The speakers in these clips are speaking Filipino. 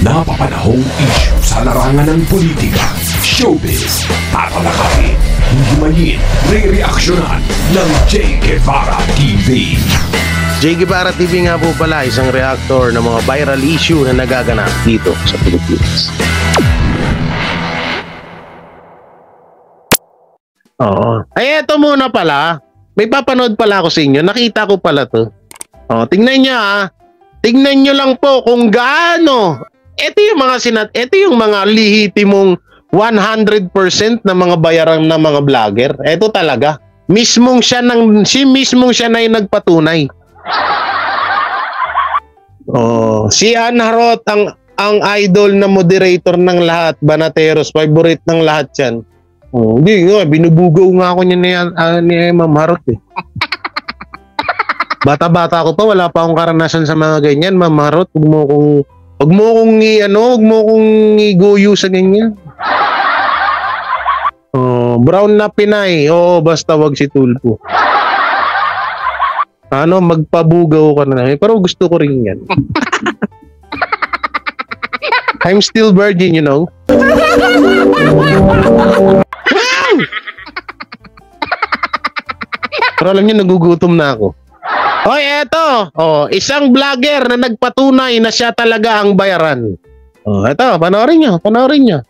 Napapanahong issue sa larangan ng politika, showbiz, tatalakayin, himayin, re-reaksyonan ng J. Guevara TV. J. Guevara TV nga po pala, isang reactor ng mga viral issue na nagaganap dito sa Pilipinas. Oo. Ay, eto muna pala. May papanood pala ako sa inyo. Nakita ko pala to. O, tingnan nyo ha. Tingnan nyo lang po kung gaano. Ito yung mga lihitimong 100% na mga bayaran ng mga vlogger. Ito talaga. Mismong siya na yung nagpatunay. Oh, si Ann Harot ang idol na moderator ng lahat, Banateros, favorite ng lahat 'yan. Oh, hindi nga binubugaw nga ako niya ni Ma'am Harot eh. Bata-bata ko pa, wala pa akong karanasan sa mga ganyan, Ma'am Harot. Huwag mo kong iguyo sa ganyan. Oh, brown na Pinay. Oo, basta wag si Tulpo. Magpabugaw ka na. Pero gusto ko rin yan. I'm still virgin, you know. Pero alam niyo, nagugutom na ako. Hoy, eto. Oh, isang vlogger na nagpatunay na siya talaga ang bayaran. Oh, eto, panoorin nyo.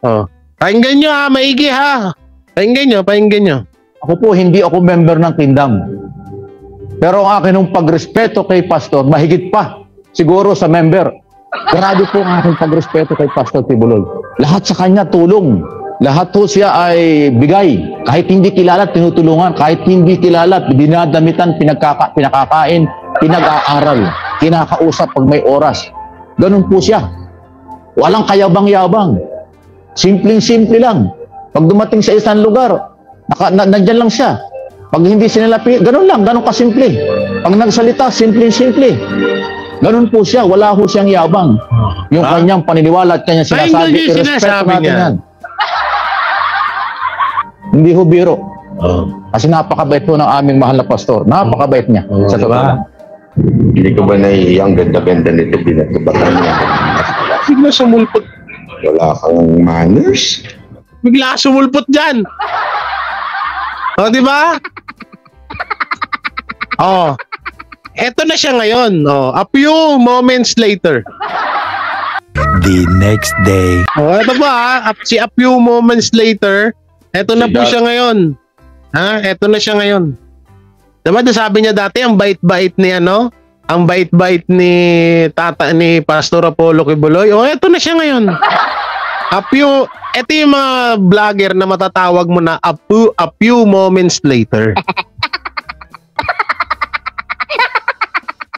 Oh. Pakinggan nyo ha, maigi ha. Pakinggan nyo. Ako po, hindi ako member ng Kingdom. Pero ang akin ng pagrespeto kay Pastor, mahigit pa siguro sa member. Grabe po ang aking pagrespeto kay Pastor Tibuloy. Lahat sa kanya tulong. Lahat po siya ay bigay. Kahit hindi kilala, tinutulungan. Kahit hindi kilala, dinadamitan, pinakakain, pinag-aaral, kinakausap pag may oras. Ganun po siya. Walang kayabang-yabang. Simpleng-simple lang. Pag dumating sa isang lugar, nandyan lang siya. Pag hindi sinalapi, ganun lang, ganun kasimple. Pag nagsalita, simple-simple. Ganun po siya, wala ho siyang yabang. Yung kanyang paniniwala at kanyang sinasabi, i-respeto natin yan. Hindi ho biro. Kasi napakabait po ng aming mahal na pastor. Napakabait niya. Sa totoo. Hindi ko ba naiiyang ganda-ganda nito binatubatan niya? Bigla sumulpot. Wala kang manners? Bigla sumulpot dyan. O, di ba? Oh. Eto na siya ngayon. Oh, a few moments later. The next day. Oh, eto ba? A few moments later. Eto na po siya ngayon. Eto na siya ngayon. Diba sabi niya dati, ang bait-bait ni ang bait-bait ni Pastor Apollo Kibuloy. Oh, eto na siya ngayon. Ito yung mga vlogger na matatawag mo na a few moments later.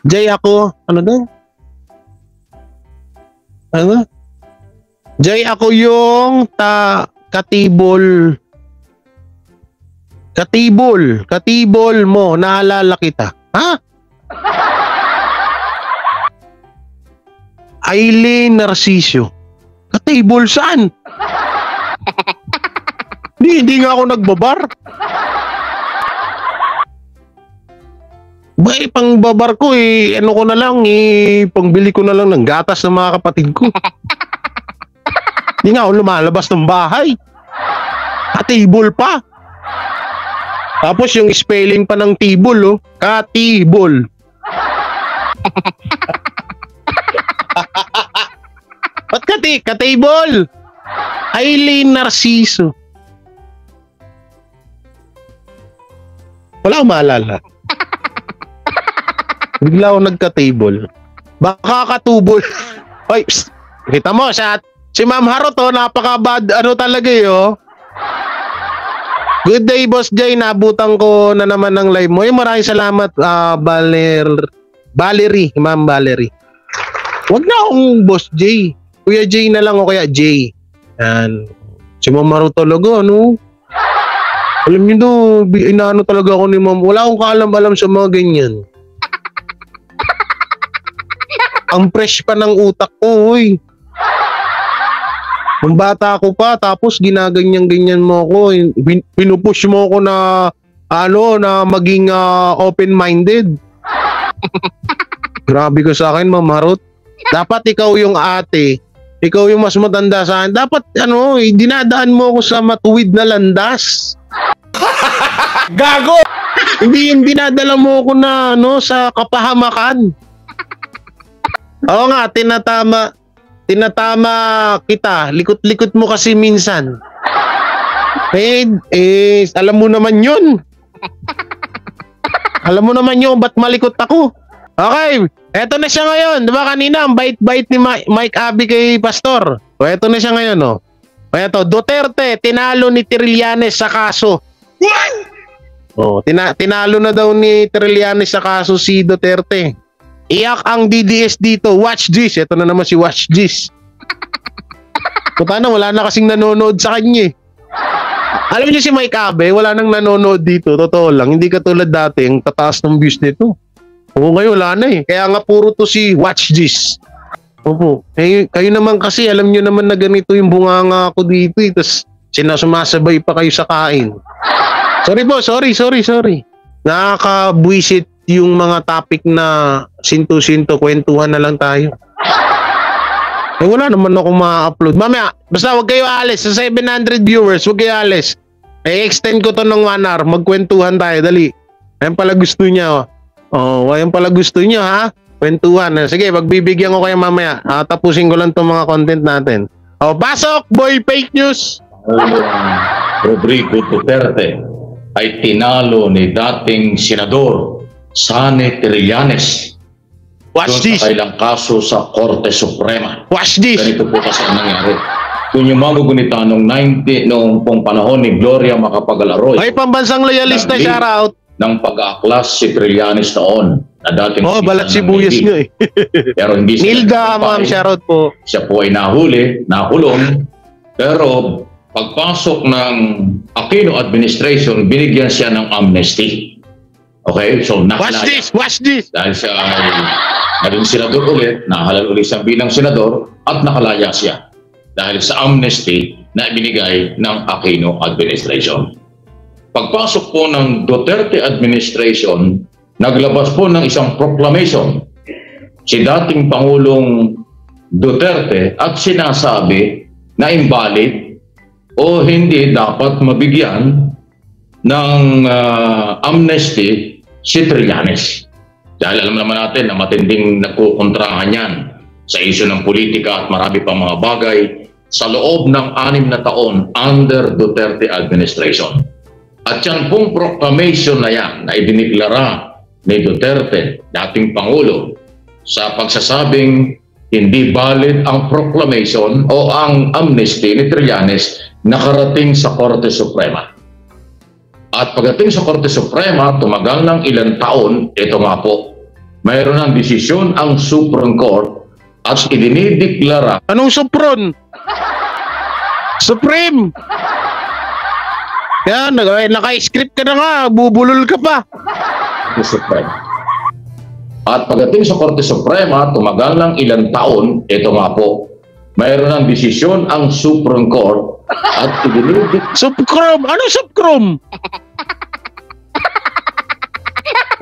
Jay ako, Jay ako yung katibol mo, naalala kita. Ha? Aileen Narciso. Katibol saan? Hindi nga ako nagbabar. Pang babar ko ko na lang, pangbili ko na lang ng gatas ng mga kapatid ko. Hindi nga ako lumalabas ng bahay. Katibol pa. Tapos yung spelling pa ng tibol, katibol. Ba't katibol? Aileen Narciso. Wala akong maalala. Bigla ako nagka-table. Baka katubol. Oy, kita mo, si Ma'am Harot, napaka-bad, talaga Good day, Boss Jay. Nabutan ko na naman ng live mo. Maraming salamat, Valerie, Ma'am Valerie. Huwag na akong Boss Jay. Kuya Jay na lang o kaya Jay. Yan. Si Ma'am Harot talaga, Alam niyo inaano talaga ako ni Ma'am. Wala akong kaalam-alam sa mga ganyan. Ang fresh pa ng utak ko, Nung bata ako pa, tapos ginaganyan-ganyan mo ako. Pinupush mo ako na maging open-minded. Grabe ka sa akin, Ma'am Harot. Dapat ikaw yung ate Ikaw yung mas matanda sa akin. Dapat, dinadaan mo ako sa matuwid na landas. Gago! Hindi yung dinadala mo ako na, sa kapahamakan. Oo nga, tinatama kita. Likot-likot mo kasi minsan. Alam mo naman yun. Alam mo naman yun, ba't malikot ako? Okay, eto na siya ngayon. Diba kanina, ang bait-bait ni Mike Abby kay Pastor. O eto na siya ngayon, O eto, Duterte, tinalo ni Trillanes sa kaso. O, tinalo na daw ni Trillanes sa kaso si Duterte. Iyak ang DDS dito. Watch this. Eto na naman si Watch this. Puta na, wala na kasing nanonood sa kanya. Alam niyo si Mike Abby, wala nang nanonood dito. Totoo lang, hindi katulad dati, ang tataas ng views nito. Oo, ngayon wala na Kaya nga puro to si Watch This. Opo. Kayo naman kasi, alam nyo naman na ganito yung bunganga ko dito. Tapos sumasabay pa kayo sa kain. Sorry po, sorry. Nakakabwisit yung mga topic na sinto-sinto, kwentuhan na lang tayo. Wala naman ako ma-upload. Mamaya, basta wag kayo alis. Sa 700 viewers, wag kayo alis. Extend ko to ng 1 hour. Magkwentuhan tayo, dali. Ayan pala gusto niya. Ayan pala gusto niya, ha? Kwentuhan. Sige, pagbibigyan ko kayo mamaya. Tapusin ko lang itong mga content natin. Pasok, boy, fake news! Rodrigo Duterte ay tinalo ni dating Senador Sani Trillanes Watch doon this! sa kailang kaso sa Korte Suprema. Watch this! Ganito po kasi ang nangyari. Kung yung magugunita noong pong panahon ni Gloria Macapagal-Arroyo. Ay, pambansang loyalista, shout out! Ng pag-aaklas si Trillanes noon na dating balat sibuyas nyo Pero hindi siya Nilda, ma'am, shoutout po. Siya po ay nakulong. Pero pagpasok ng Aquino administration, binigyan siya ng amnesty. Okay? So, nakalaya. Watch this! Dahil siya ay naging senador ulit, nahalal ulit siya bilang senador at nakalaya siya. Dahil sa amnesty na ibinigay ng Aquino administration. Pagpasok po ng Duterte administration, naglabas po ng isang proclamation si dating Pangulong Duterte at sinasabi na invalid o hindi dapat mabigyan ng amnesty si Trillanes. Dahil alam naman natin na matinding nagkukontrahan yan sa isyu ng politika at marami pang mga bagay sa loob ng 6 na taon under Duterte administration. At yan pong proclamation na yan na idineklara ni Duterte, dating Pangulo, sa pagsasabing hindi valid ang proclamation o ang amnesty ni Trillanes nakarating sa Korte Suprema. At pagdating sa Korte Suprema, tumagal ng ilang taon, ito nga po, mayroon ng desisyon ang Supreme Court at idinideklara. Anong Supron? Supreme! Yan, naka-script ka na nga, bubulol ka pa. Suprema. At pagdating sa Korte Suprema, tumagal ng ilang taon, ito nga po, mayroon ng desisyon ang Supreme Court at idinideklara. Subcrom? Ano subcrom?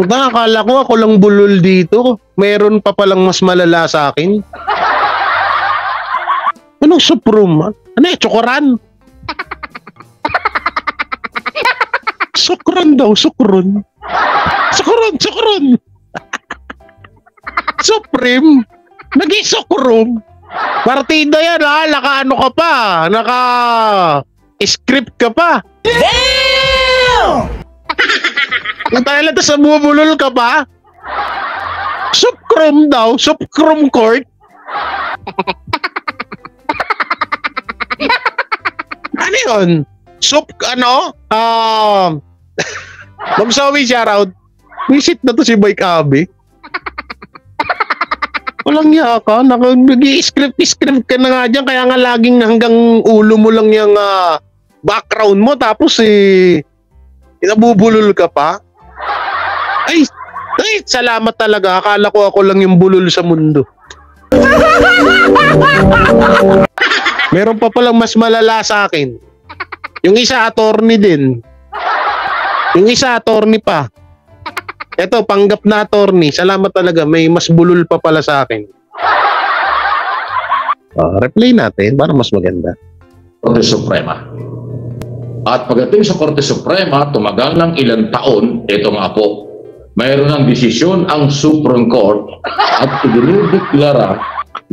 Akala ko ako lang bulol dito. Meron pa palang mas malala sa akin. Anong suprom? Ano chokoran? Sukron daw, sukron. Sukron. Supreme. Nag-isukrom. Partida yan, ha? Naka-ano ka pa? Naka-script ka pa? Damn! Dahil ito sa bubulol ka pa? Subcrom daw, subcrom court. Ano yun? Magsawi shoutout. Visit na to si Mike Abby. Walang niya ka. Nag-script ka na nga dyan. Kaya nga laging hanggang ulo mo lang yung background mo. Tapos nabubulol ka pa. Ay, salamat talaga. Akala ko ako lang yung bulol sa mundo. Meron pa palang mas malala sa akin. Yung isa attorney din. Yung isa attorney pa. Eto, panggap na attorney. Salamat talaga. May mas bulol pa pala sa akin. Replay natin para mas maganda. Korte Suprema. At pagdating sa Korte Suprema, tumagal ng ilang taon, ito nga po, mayroon ng desisyon ang Supreme Court at idinideklara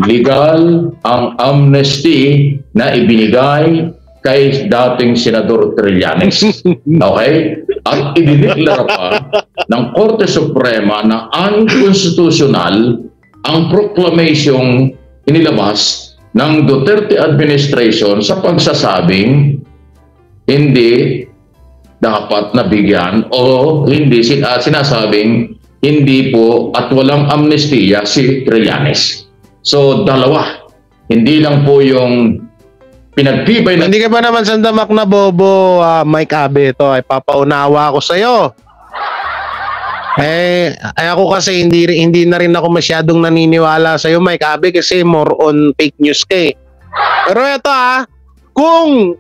legal ang amnesty na ibinigay kay dating Senador Trillanes. Okay? At idinideklara pa ng Korte Suprema na unconstitutional ang proclamation inilabas ng Duterte administration sa pagsasabing hindi dapat nabigyan o hindi sinasabing hindi po at walang amnestiya si Trillanes. So dalawa, hindi lang po yung pinagtibay na... Hindi ka ba naman sandamak na bobo, Mike Abe? Ito ay papaunawa ko sa'yo. Ay ako kasi hindi na rin ako masyadong naniniwala sa'yo, Mike Abe, kasi more on fake news ka eh. Pero ito kung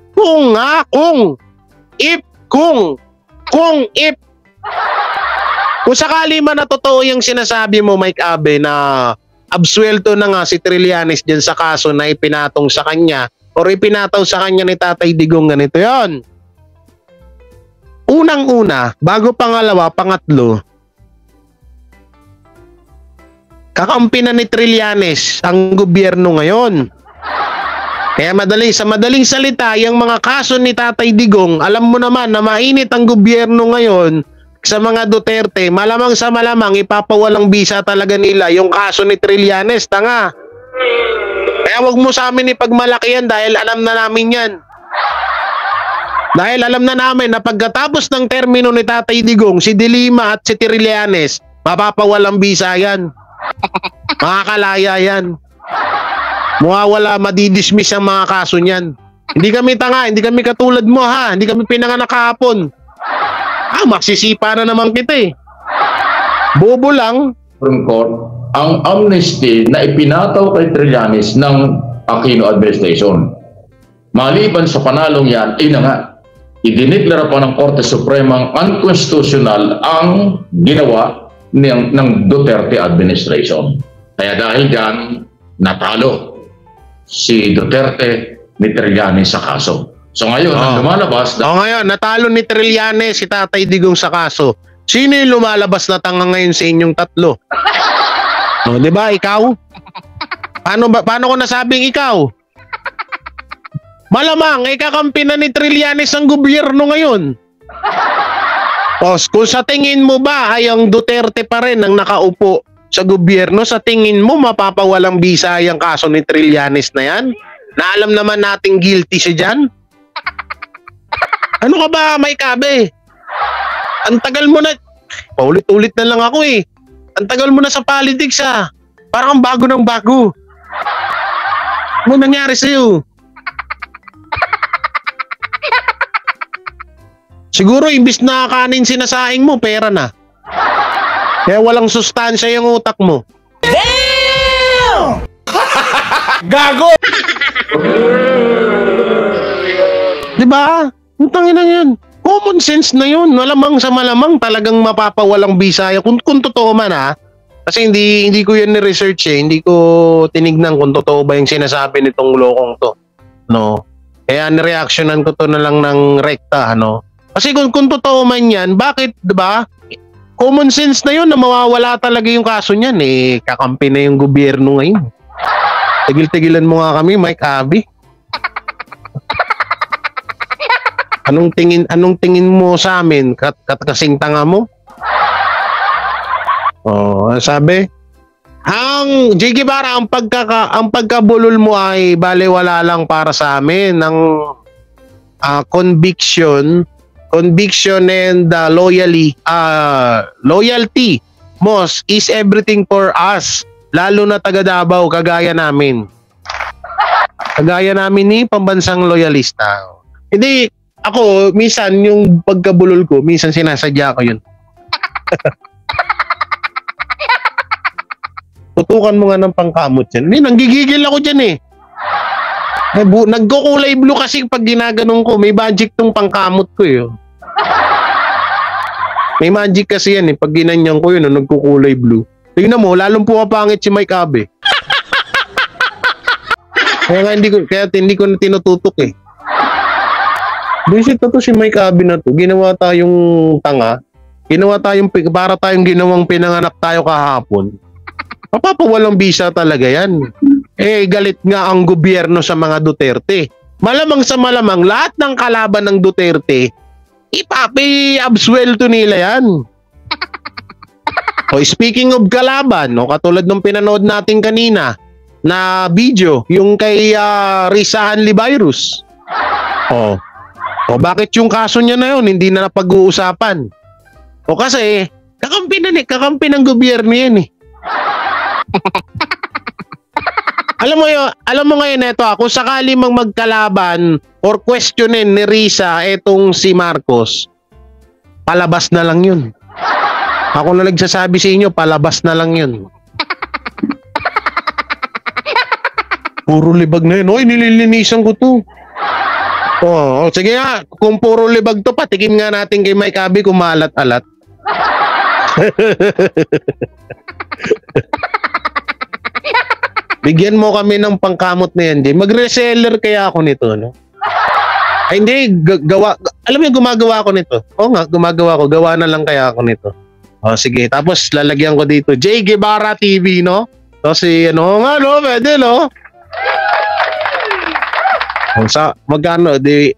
sakali man na totoo yung sinasabi mo, Mike Abe, na absuelto na nga si Trillanes dyan sa kaso na ipinatong sa kanya o ipinataw sa kanya ni Tatay Digong, ganito yon. Unang-una, bago pangalawa, pangatlo, kakampi na ni Trillanes ang gobyerno ngayon. Kaya sa madaling salita, yung mga kaso ni Tatay Digong, alam mo naman na mainit ang gobyerno ngayon sa mga Duterte, malamang sa malamang ipapawalang bisa talaga nila yung kaso ni Trillanes, tanga. Kaya wag mo sa amin ipagmalaki yan dahil alam na namin yan. Dahil alam na namin na pagkatapos ng termino ni Tatay Digong, si Dilima at si Trillanes, mapapawalang bisa yan. Makakalaya yan. Mawawala, madidismiss ang mga kaso niyan. Hindi kami tanga, hindi kami katulad mo ha. Hindi kami pinanganak kahapon. Magsisipa na naman kita eh. Bobo lang. Supreme Court ang amnesty na ipinataw kay Trillanes ng Aquino administration. Maliban sa panalong yan, idineklara pa ng Korte Suprema unconstitutional ang ginawa ng Duterte administration. Kaya dahil dyan, natalo si Duterte ni Trillanes sa kaso. So ngayon, ang lumalabas... ngayon, natalo ni Trillanes si Tatay Digong sa kaso. Sino yung lumalabas na tanga ngayon sa inyong tatlo? Di ba, ikaw? Paano ko nasabing ikaw? Malamang, kakampi na ni Trillanes ang gobyerno ngayon. Kung sa tingin mo ba ay ang Duterte pa rin ang nakaupo sa gobyerno, sa tingin mo mapapawalang bisa yung kaso ni Trillanes na yan? Na alam naman nating guilty siya dyan? Ano ka ba, Mike Abe? Ang tagal mo na, paulit-ulit na lang ako eh. Ang tagal mo na sa politics ah. Parang bago ng bago. Ano nangyari sa'yo? Siguro imbis na kanin sinasahing mo, pera na. Kaya walang sustansya yung utak mo. Damn! Gago! Diba? Utangin na yan. Common sense na yun. Malamang sa malamang talagang mapapawalang bisa. Kung totoo man ha. Kasi hindi ko yan ni-research eh. Hindi ko tinignan kung totoo ba yung sinasabi nitong lokong to. No? Kaya nireactionan ko to na lang ng rekta. Ano? Kasi kung totoo man yan, bakit, diba? Common sense na yun na mawawala talaga yung kaso niyan eh. Kakampi na yung gobyerno ngayon. Tigil-tigilan mo nga kami, Mike Abe. Anong tingin mo sa amin? Kasing tanga mo? Sabi? Ang J. Guevara, ang pagkabulol mo ay baliwala lang para sa amin ng conviction and loyalty most is everything for us, lalo na taga Davao kagaya namin ni pambansang loyalista. Hindi ako minsan yung pagkabulol ko minsan sinasadya ko yun. Tutukan mo nga ng pangkamot yan. Hindi, nanggigigil ako dyan eh. Nagkukulay blue kasi pag ginaganong ko, may magic tong pangkamot ko eh. May magic kasi yan eh. Pag ginanyan ko yun, nagkukulay blue. Tingnan mo, lalong pumapangit si Mike Abe. Kaya hindi ko na tinututok eh. Visit na to si Mike Abby na to. Ginawa tayong tanga. Para tayong ginawang pinanganak tayo kahapon. Mapapawalang bisa talaga yan. Eh, galit nga ang gobyerno sa mga Duterte. Malamang sa malamang, lahat ng kalaban ng Duterte, ipapi-absuelto nila yan. O, speaking of kalaban, no, katulad ng pinanood natin kanina na video, yung kay Risa Anlivirus. O bakit yung kaso niya na yun hindi na napag-uusapan? O kasi kakampi ng gobyerno yan eh. Alam mo ngayon ito, kung sakali mang magkalaban or questionin ni Risa etong si Marcos, palabas na lang yun. Ako na nagsasabi sa inyo, palabas na lang yun. Puro libag na yun. Oy, nililinisan ko to. Sige nga, kung puro libag to, patikim nga natin kay Mike Abby kung maalat-alat. Bigyan mo kami ng pangkamot na yan, Jay. Mag-reseller kaya ako nito, no? Ay, hindi, alam mo yung gumagawa ko nito? Oo nga, gawa na lang kaya ako nito. Sige, tapos lalagyan ko dito, Jay Guevara TV, no? So, pwede, no? Sa magkano, 800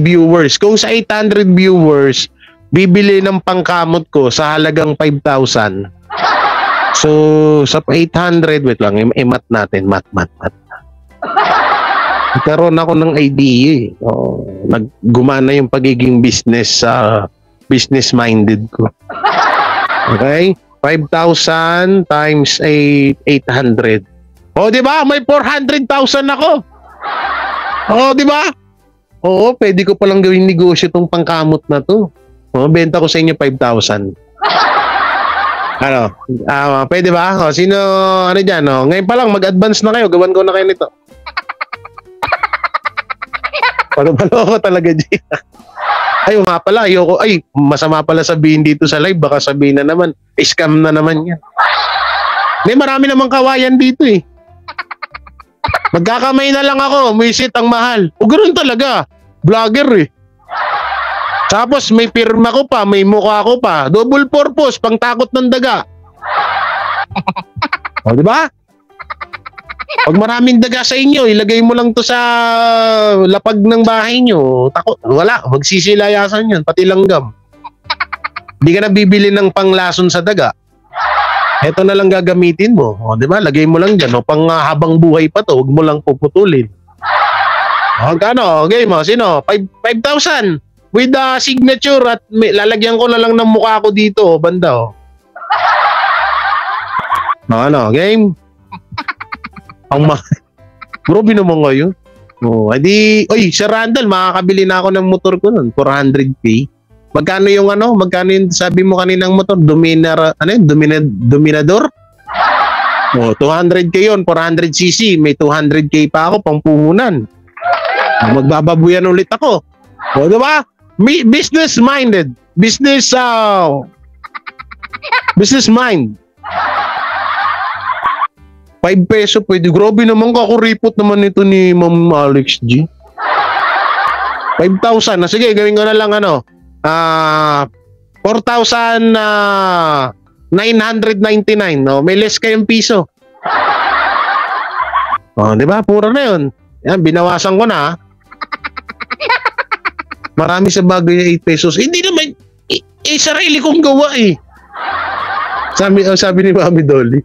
viewers. Kung sa 800 viewers, bibili ng pangkamot ko sa halagang 5,000. So, sa 800, wait lang, i-mat natin, mat. Nagkaroon ako ng idea. Naggumana yung pagiging business-minded ko. Okay? 5,000 times 800. Di ba? May 400,000 ako. Di ba? Oo, pwede ko palang gawing negosyo tong pangkamot na to. Benta ko sa inyo 5,000. Pwede ba? Sino, dyan? Ngayon pa lang, mag-advance na kayo. Gawan ko na kayo nito. Palo-palo ko talaga, G. Ay, nga pala, ayoko. Ay, masama pala sabihin dito sa live. Baka sabihin na naman, scam na naman yan. May marami namang kawayan dito eh. Magkakamay na lang ako, visit ang mahal. Ganoon talaga. Vlogger eh. Tapos may pirma ko pa, may mukha ko pa. Double purpose, pang takot ng daga. Di ba? Pag maraming daga sa inyo, ilagay mo lang to sa lapag ng bahay nyo. Takot, wala, magsisilayasan yun, pati langgam. Hindi ka na bibili ng panglason sa daga. Ito na lang gagamitin mo. Di ba? Lagay mo lang dyan. Pang habang buhay pa to, huwag mo lang puputulin. Kano? Okay mo. Sino? 5,000. With the signature at lalagyan ko na lang ng mukha ko dito. Banda. Game? Grabe naman ngayon. Oy, Sir Randall, makakabili na ako ng motor ko nun. 400k. Magkano yung sabi mo kaninang motor? Dominador? 200k yun, 400cc. May 200k pa ako, pang puhunan. Magbababuyan ulit ako. Diba? Business-minded. Business mind. 5 peso pwede. Grabe naman, kakuripot naman ito ni Ma'am Alex G. 5,000. Sige, gawin ko na lang 4,999. May less kayong piso. Di ba? Pura na yun. Yan, binawasan ko na. Marami sa bagay na 8 pesos. Hindi naman, sarili kong gawa eh. Sabi ni Mami Dolly.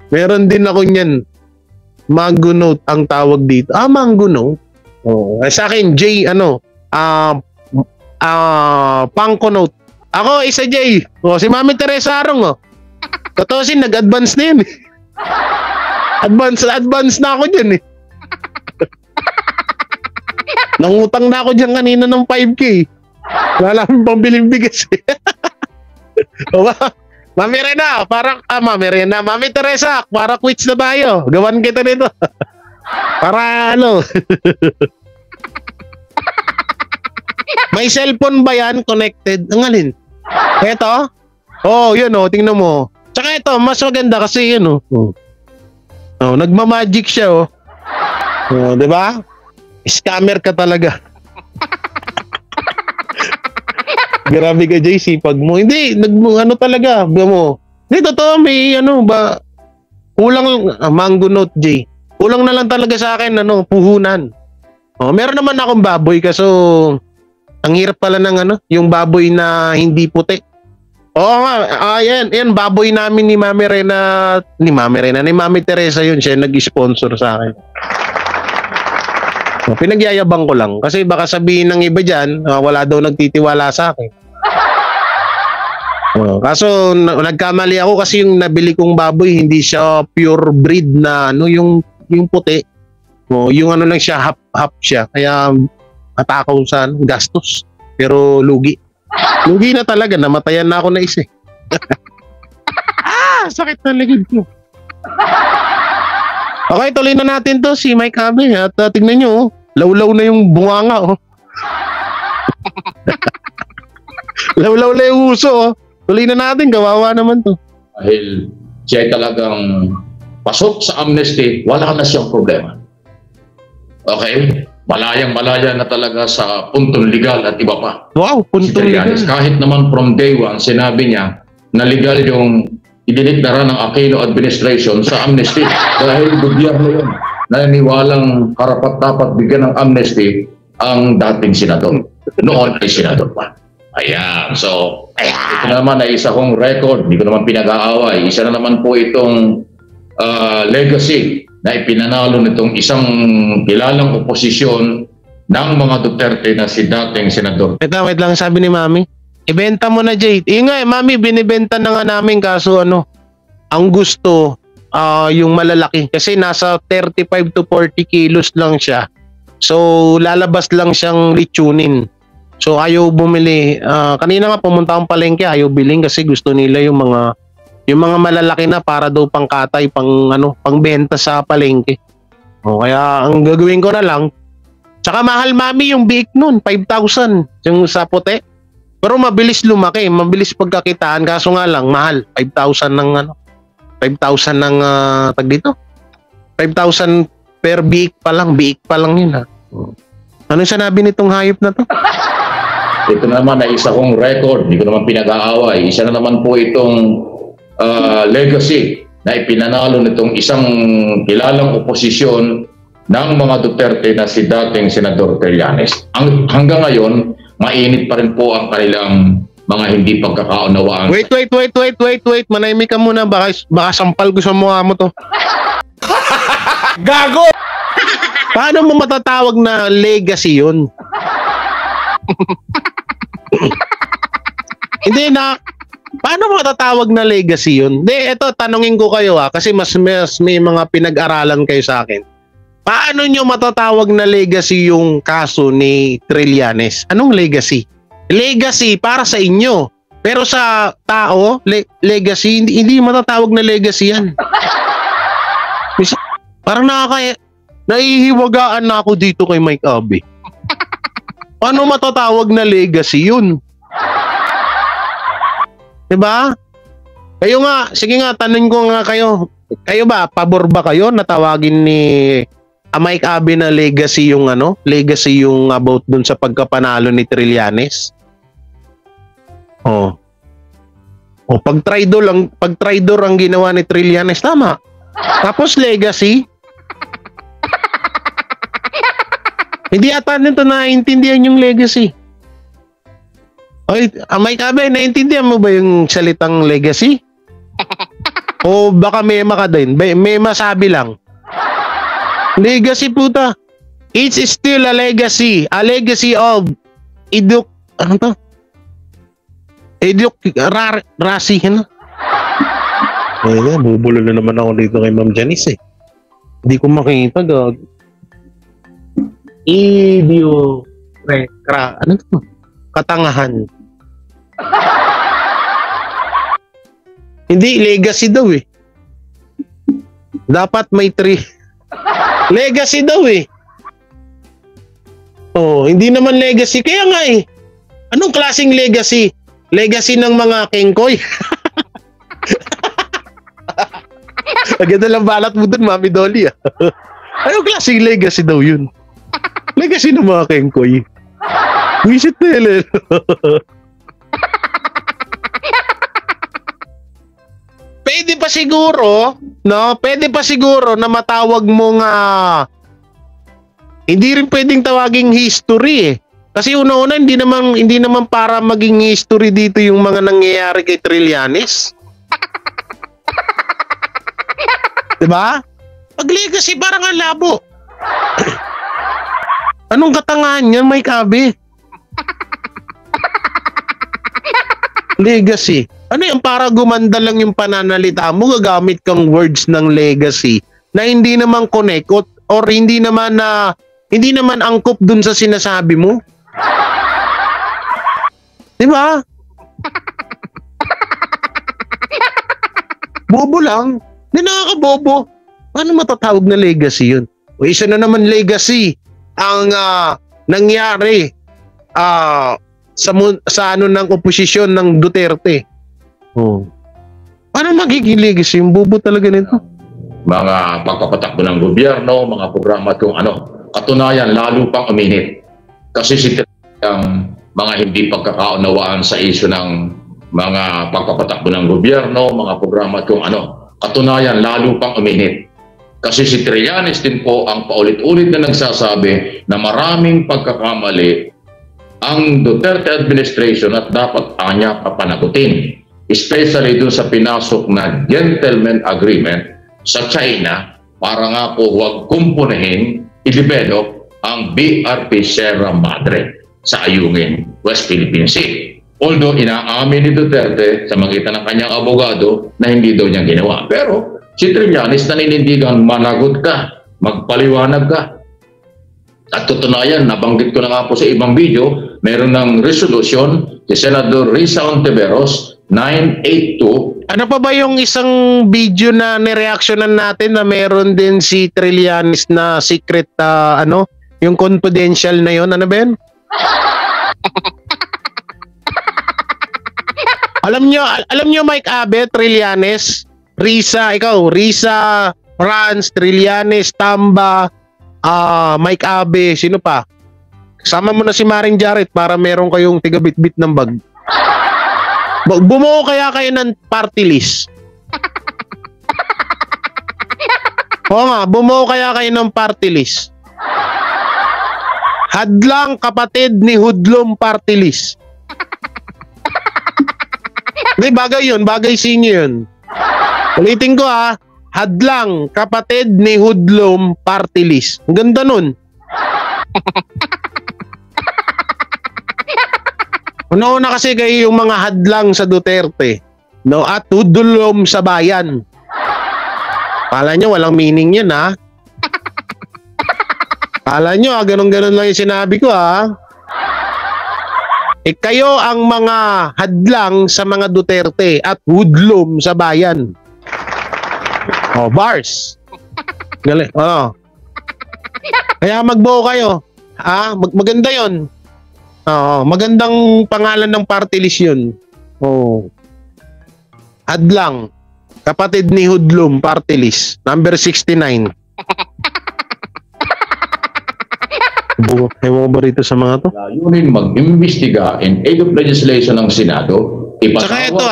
Meron din ako niyan. Mango Note ang tawag dito. Mango Note. Sa akin, J, Pangko Note. Ako, isa J. Si Mami Teresa Arong. Totosin, nag-advance na yun. Advance na ako dyan eh. Nangutang na ako dyan kanina ng 5K. Wala lang pambiling bigas eh. Mami Rena, Mami Teresa, para quits na tayo. Gawan kita nito. Para May cellphone ba yan connected? Ang alin? Eto? Yun tingnan mo. Tsaka ito, mas maganda kasi yun Oh, nagma-magic siya, oh. Oh, 'di ba? Scammer ka talaga. Grabe ka, JC, pag mo. Hindi, ano talaga, mo. Hindi, totoo, may ano ba, kulang, mango note, J. Kulang na lang talaga sa akin, puhunan. Oh, meron naman akong baboy, kaso, ang hirap pala ng yung baboy na hindi puti. Oo nga, yan, baboy namin ni Mami Teresa yun, siya nag-sponsor sa akin. So, pinagyayabang ko lang, kasi baka sabihin ng iba dyan, wala daw nagtitiwala sa akin. Kaso, nagkamali ako kasi yung nabili kong baboy, hindi siya pure breed na, yung puti. Yung lang siya, half siya, kaya matakaw sa gastos, pero lugi. Lugi na talaga, namatayan na ako na isa. Sakit na ligid ko. Okay, tuloy na natin to si Mike Abe at tingnan nyo, lawlaw na yung bunganga. Lawlaw na yung uso. Tuloy na natin, kawawa naman to. Dahil siya ay talagang pasok sa amnesty, wala na siyang problema. Okay? Malayang-malaya na talaga sa puntong legal at iba pa. Wow, puntong legal. Kahit naman from day one, sinabi niya na legal yung idiniklara ng Aquino administration sa amnesty. Dahil gobyerno yun. Naniniwalang karapat-dapat bigyan ng amnesty ang dating senador. Noon ay senador pa. Ayan. So, ito naman ay isa kong record. Hindi ko naman pinag-aaway. Isa na naman po itong legacy na ipinanalo nitong isang kilalang oposisyon ng mga Duterte na si dating senador. Wait lang, sabi ni Mami. Ibenta mo na, Jade. Nga, Mami, binibenta na nga namin kaso ang gusto, yung malalaki. Kasi nasa 35 to 40 kilos lang siya. So, lalabas lang siyang lechonin. So, ayaw bumili. Kanina nga pumunta akong palengke, ayaw biling kasi gusto nila yung mga malalaki na para daw pangkatay, pangbenta sa palengke. Kaya ang gagawin ko na lang, tsaka mahal, Mami, yung biik nun, 5,000 yung sa puti. Pero mabilis lumaki, mabilis pagkakitaan, kaso nga lang, mahal, 5,000 ng 5,000 ng tag dito. 5,000 per biik pa lang yun, ha. Ano sinabi nitong hayop na to? Ito naman ay isa kong record, hindi ko naman pinag-aaway. Isa na naman po itong legacy na ipinanalo nitong isang kilalang oposisyon ng mga Duterte na si dating Senador Trillanes. Hanggang ngayon, mainit pa rin po ang kanilang mga hindi pagkakaunawaan. Wait. Manahimik ka muna. Baka sampal ko sa mukha mo to. Gago! Paano mo matatawag na legacy yun? Hindi na. Paano matatawag na legacy yun? Hindi, eto, tanungin ko kayo kasi mas may mga pinag-aralan kayo sa akin. Paano nyo matatawag na legacy yung kaso ni Trillanes? Anong legacy? Legacy para sa inyo. Pero sa tao, legacy, hindi matatawag na legacy yan. Parang naihiwagaan na ako dito kay Mike Abe. Paano matatawag na legacy yun? Diba? Kayo nga, sige nga, tanong ko nga kayo. Kayo ba, pabor ba kayo na tawagin ni Mike Abe na legacy yung legacy yung about dun sa pagkapanalo ni Trillanes? Pag traidor ang ginawa ni Trillanes, tama. Tapos legacy? Hindi ata nito naiintindihan yung legacy. Oy, Mike Abe, naiintindihan mo ba yung salitang legacy? O baka may ka din? May masabi lang. Legacy, puta. It's still a legacy. A legacy of Rasi. Bubulo na naman ako dito kay Ma'am Janice. Hindi ko makita, gag. Katangahan. Hindi, legacy daw eh. Dapat may 3. Legacy daw eh. Hindi naman legacy. Kaya nga eh. Anong klaseng legacy? Legacy ng mga kengkoy? Ang ganda lang balat mo dun, Mami Dolly. Anong klaseng legacy daw yun? Legacy ng mga kengkoy. Wisit na yun. Pwede pa siguro, no? Pwede pa siguro na matawag mong hindi rin pwedeng tawaging history eh. Kasi una-una hindi naman para maging history dito yung mga nangyayari kay Trillanes. 'Di ba? Pag legacy parang ang labo. Anong katangahan yan, Mike Abe? Legacy. Ano yung para gumanda lang yung pananalita mo, gagamit kang words ng legacy na hindi naman connect or hindi naman angkop dun sa sinasabi mo? Di ba? Bobo lang. Hindi nakakabobo. Paano matatawag na legacy yun? O isa na naman legacy ang nangyari sa ano ng oposisyon ng Duterte. Oh. Paano magiging legacy? Yung bobo talaga nito. Mga pagpapatakbo ng gobyerno, mga programa at kung ano, katunayan lalo pang uminit. Kasi ang mga hindi pagkakaunawaan sa isyu ng mga pagpapatakbo ng gobyerno, mga programa at kung ano, katunayan lalo pang uminit. Kasi si Trillanes din po ang paulit-ulit na nagsasabi na maraming pagkakamali ang Duterte administration at dapat anya papanagutin. Especially dun sa pinasok na gentleman agreement sa China para nga po huwag kumpunahin, i-develop ang BRP Sierra Madre sa Ayungin, West Philippine Sea. Although inaamin ni Duterte sa magitan ng kanyang abogado na hindi daw niya ginawa. Pero si Trillanes naninindigan, managot ka, magpaliwanag ka. At tutunayan, nabanggit ko na nga po sa ibang video, meron ng resolution si Senador Risa Ontiveros 982. Ano pa ba yung isang video na nireaksyonan natin na meron din si Trillanes na secret yung confidential na yon, ano ba yun? Alam nyo Mike Abe, Trillanes, Risa, Franz, Trillanes, Tamba, Mike Abe, sino pa? Kasama mo na si Maring Jarrett para meron kayong tigabit-bit ng bag. Bumuo kaya kayo ng party list. Oo nga, bumuo kaya kayo ng party list. Hadlang kapatid ni Hudlom party list. Hindi, bagay yun, bagay sa inyo yun. Ulitin ko Hadlang kapatid ni Hudlom party list. Ang ganda nun. Una-una kasi kayo yung mga hadlang sa Duterte, no? At Hudlom sa bayan. Kala nyo walang meaning yun, Kala nyo ganun-ganun lang yung sinabi ko, kayo ang mga hadlang sa mga Duterte at Hudlom sa bayan. Bars. Galing. Kaya magbuo kayo. Maganda yon. Magandang pangalan ng party list yun. Hadlang. Kapatid ni Hudlom party list. Number 69. Ewan ko ba rito sa mga to? Layunin mag-imbestiga in aid of legislation ng Senado. Saka ito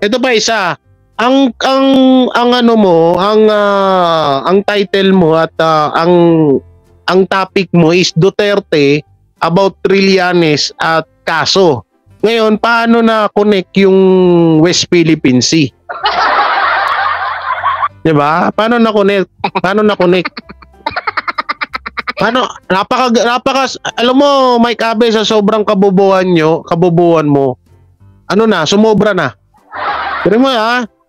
ito pa isa. Ang title mo at ang topic mo is Duterte about Trillanes at kaso. Ngayon, paano na connect yung West Philippine Sea? 'Di ba? Paano na connect? Alam mo, Mike Abe, sa sobrang kabubuan mo, sumobra na. Pero mo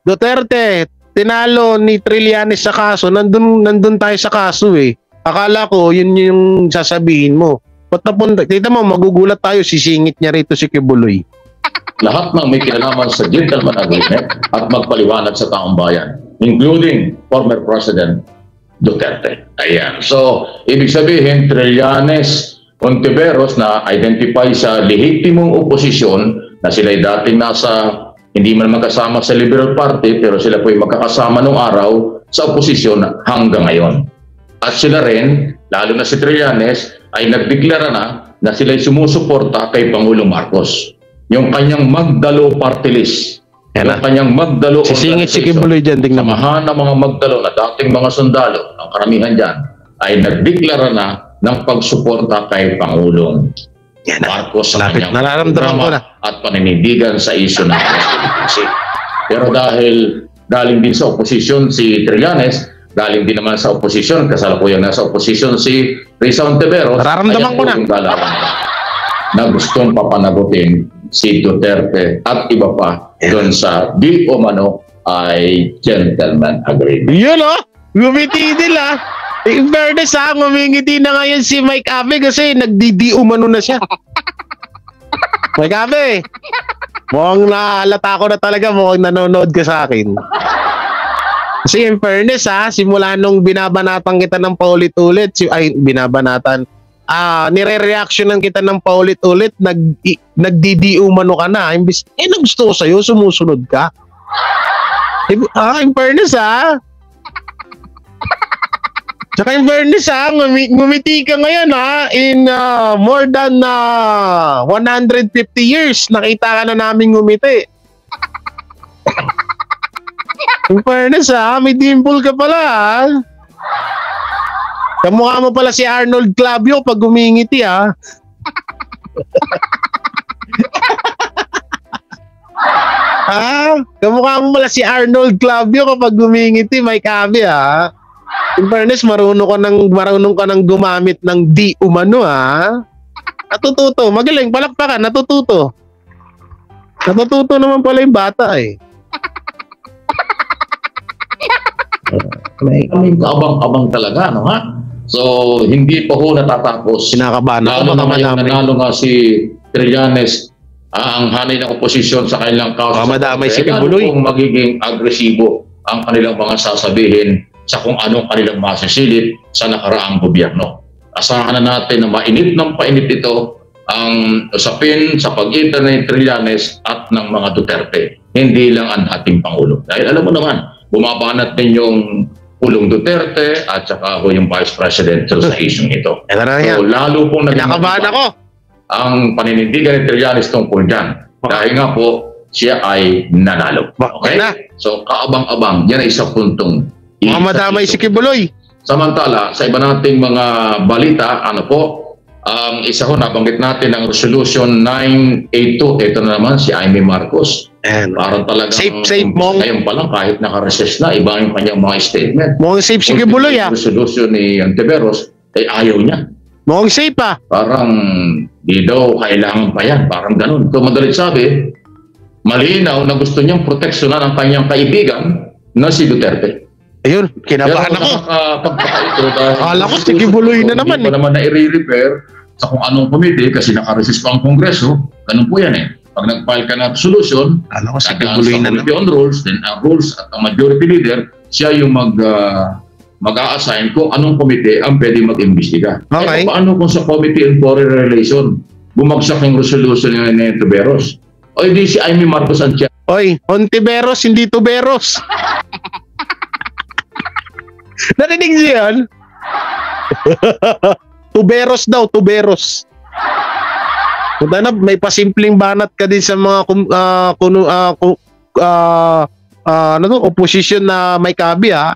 Duterte, tinalo ni Trillanes sa kaso, nandun tayo sa kaso eh. Akala ko, yun yung sasabihin mo. Ba't napunta? Kita mo, magugulat tayo, sisingit niya rito si Kibuloy. Lahat ng may kinalaman sa gentleman agreement at magpaliwanag sa taong bayan, including former President Duterte. Ayan. So, ibig sabihin, Trillanes, Ontiveros na identify sa lehitimong oposisyon na sila'y dating nasa hindi man magkasama sa Liberal Party, pero sila po ay magkakasama nung araw sa oposisyon hanggang ngayon. At sila rin, lalo na si Trillanes, ay nagdeklara na sila ay sumusuporta kay Pangulong Marcos. Yung kanyang Magdalo party list, yung kanyang Magdalo sisingit si Kibuloy dyan, tingnan mo. samahan ng mga Magdalo na dating mga sundalo, ang karamihan dyan, ay nagdeklara na ng pagsuporta kay Pangulong Marcos sa Lapit, kanyang nararamdaman ko na. at paninindigan sa isyu ng presidency. Pero dahil galing din sa oposisyon si Trillanes, galing din naman sa oposisyon, kasalukuyan nasa oposisyon si Risa Ontiveros, Nararamdaman ko na. yung galawan na gustong papanagutin si Duterte at iba pa doon sa di o mano ay gentleman agreement. Yun oh, gumiti din ah. In fairness ha, ngumingiti na ngayon si Mike Abe kasi nagdidi-umano na siya. Mike Abe, mukhang nahalata ko na talaga, mukhang nanonood ka sa akin. Kasi in fairness ha, simula nung binabanatan kita ng paulit-ulit, nire-reactionan kita ng paulit-ulit, nagdidi-umano ka na. Imbis, nagusto ko sa'yo, sumusunod ka. In fairness ha. Tsaka in fairness ha, ngumiti ka ngayon ha, in more than 150 years, nakita ka na namin ngumiti. In fairness ha, may dimple ka pala ha. Kamukha mo pala si Arnold Clavio pag gumingiti ha. Kamukha mo pala si Arnold Clavio kapag gumingiti, Mike Abe ha. In fairness, marunong ka nang gumamit ng di umano ha. Natututo, magaling, palakpakan, natututo. Natututo naman pala yung bata eh. May abang-abang talaga, no ha? So, hindi pa ho natatapos. Sinakabahan ako, Lalo baka na ngayon madamay. nanalo nga si Trillanes, ang hanay ng oposisyon sa kanilang kausa. Baka madamay si Kibuloy. Kung magiging agresibo ang kanilang mga sasabihin sa kung anong kanilang masisilip sa nakaraang gobyerno. Asahan na natin na mainit ng painit ito ang usapin sa pagitan ng Trillanes at ng mga Duterte. Hindi lang ang ating Pangulo. Dahil alam mo naman, bumabanat din yung Pulong Duterte at saka yung Vice President sa isyong ito. Ito na yan. So lalo pong Kinakabahan ako. ang paninindigan ni Trillanes tungkol dyan. Dahil nga po, siya ay nanalo. Okay? Na. So kaabang-abang, yan ay isang puntong Mga madamay si Kibuloy. Samantala, sa iba nating mga balita, ano po, ang isa ho, nabanggit natin ang Resolution 982. Ito na naman, si Amy Marcos. And Parang talagang Safe mo. ngayon pa lang, kahit naka-recess na, iba yung kanyang mga statement. mukhang safe si Kibuloy ha. Resolution ni Ontiveros, ay ayaw niya. Mukhang safe ha. Parang di daw kailangan pa yan. Parang ganun. So madalit sabi, malinaw na gusto niyang proteksyonan ang kanyang kaibigan na si Duterte. Ayun, kinabahan ako. Nakakapagpaka dahil Akala ko si Kibuloy na naman hindi pa naman na i-repair sa kung anong komite kasi naka-resist pa ang Kongreso. Ganun po yan eh. Pag nag-file ka ng resolution, Akala ko si dadaan Kibuloy sa na Committee naman. on Rules, then ang rules at ang majority leader, siya yung mag-a-assign kung anong komite ang pwede mag-imbestiga. Okay. Eh, paano kung sa Committee on Foreign Relations, bumagsak yung resolution ni Tuberos? O hindi si Amy Marcos ang chair. Oy, Ontiveros, hindi Tuberos. Narinig niyo yan? Tuberos daw, Tuberos. Punta na, may pasimpleng banat ka din sa mga opposition na may kabi ha.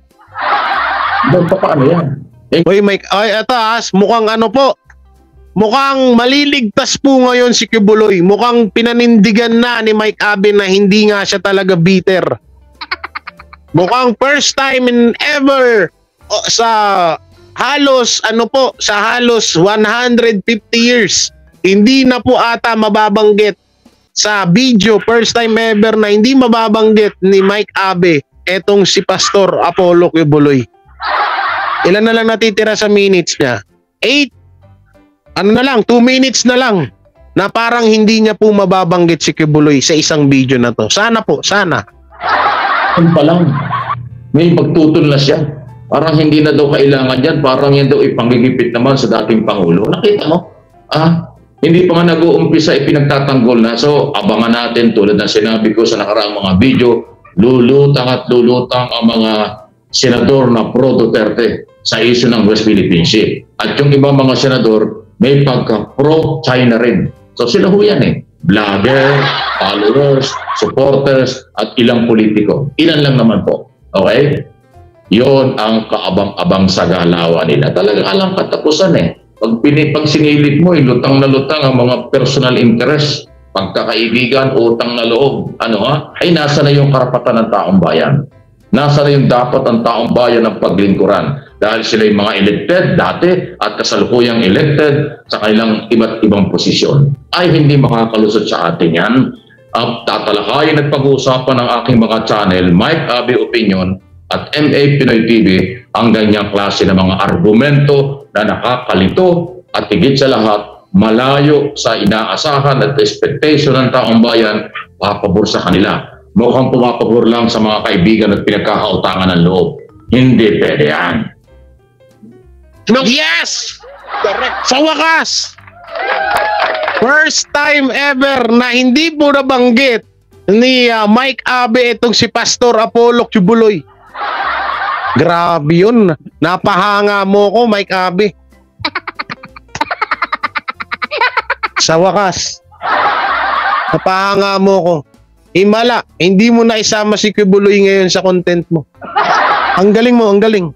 Paano yan? Oy, Mike, ay eto ha, mukhang ano po. Mukhang maliligtas po ngayon si Kibuloy. Mukhang pinanindigan na ni Mike Abe na hindi nga siya talaga bitter. Mukhang first time in ever sa halos 150 years. Hindi na po ata mababanggit sa video, first time ever na hindi mababanggit ni Mike Abe etong si Pastor Apollo Kibuloy. Ilan na lang natitira sa minutes niya? 2 minutes na lang na parang hindi niya po mababanggit si Kibuloy sa isang video na to. Sana po, sana. Yun pa lang, may pagtutol na siya. Parang hindi na daw kailangan yan. Parang yan daw ipangigipit naman sa dating Pangulo. Nakita mo? hindi pa nga nag-uumpisa, pinagtatanggol na. So, abangan natin tulad ng sinabi ko sa nakaraang mga video, lulutang at lulutang ang mga senador na pro-Duterte sa issue ng West Philippine Sea. At yung ibang mga senador, may pagka-pro-China rin. So, sila ho yan eh. Vlogger, followers, supporters, at ilang politiko. Ilan lang naman po. Okay? Yon ang kaabang-abang sa galawan nila. Talagang alam katapusan eh. Pag sinilip mo, lutang na lutang ang mga personal interest, pagkakaibigan, utang na loob, ay nasa na yung karapatan ng taong bayan. Nasa na yung dapat ang taong bayan ng paglingkuran. Dahil sila yung mga elected dati at kasalukuyang elected sa kanilang iba't ibang posisyon. Ay hindi makakalusot sa atin yan. Tatalakayin at pag-uusapan ng aking mga channel, Mike Abe Opinion at MA Pinoy TV, ang ganyang klase ng mga argumento na nakakalito at higit sa lahat, malayo sa inaasahan at expectation ng taong bayan, papabor sa kanila. Mukhang pumapabor lang sa mga kaibigan at pinagkakautangan ng loob. Hindi pwede yan. Yes! Sa wakas, first time ever na hindi po nabanggit ni Mike Abe itong si Pastor Apollo Kibuloy. Grabe yun. Napahanga mo ko, Mike Abe. Sa wakas, napahanga mo ko. Himala, hindi mo na isama si Kibuloy ngayon sa content mo. Ang galing mo, ang galing.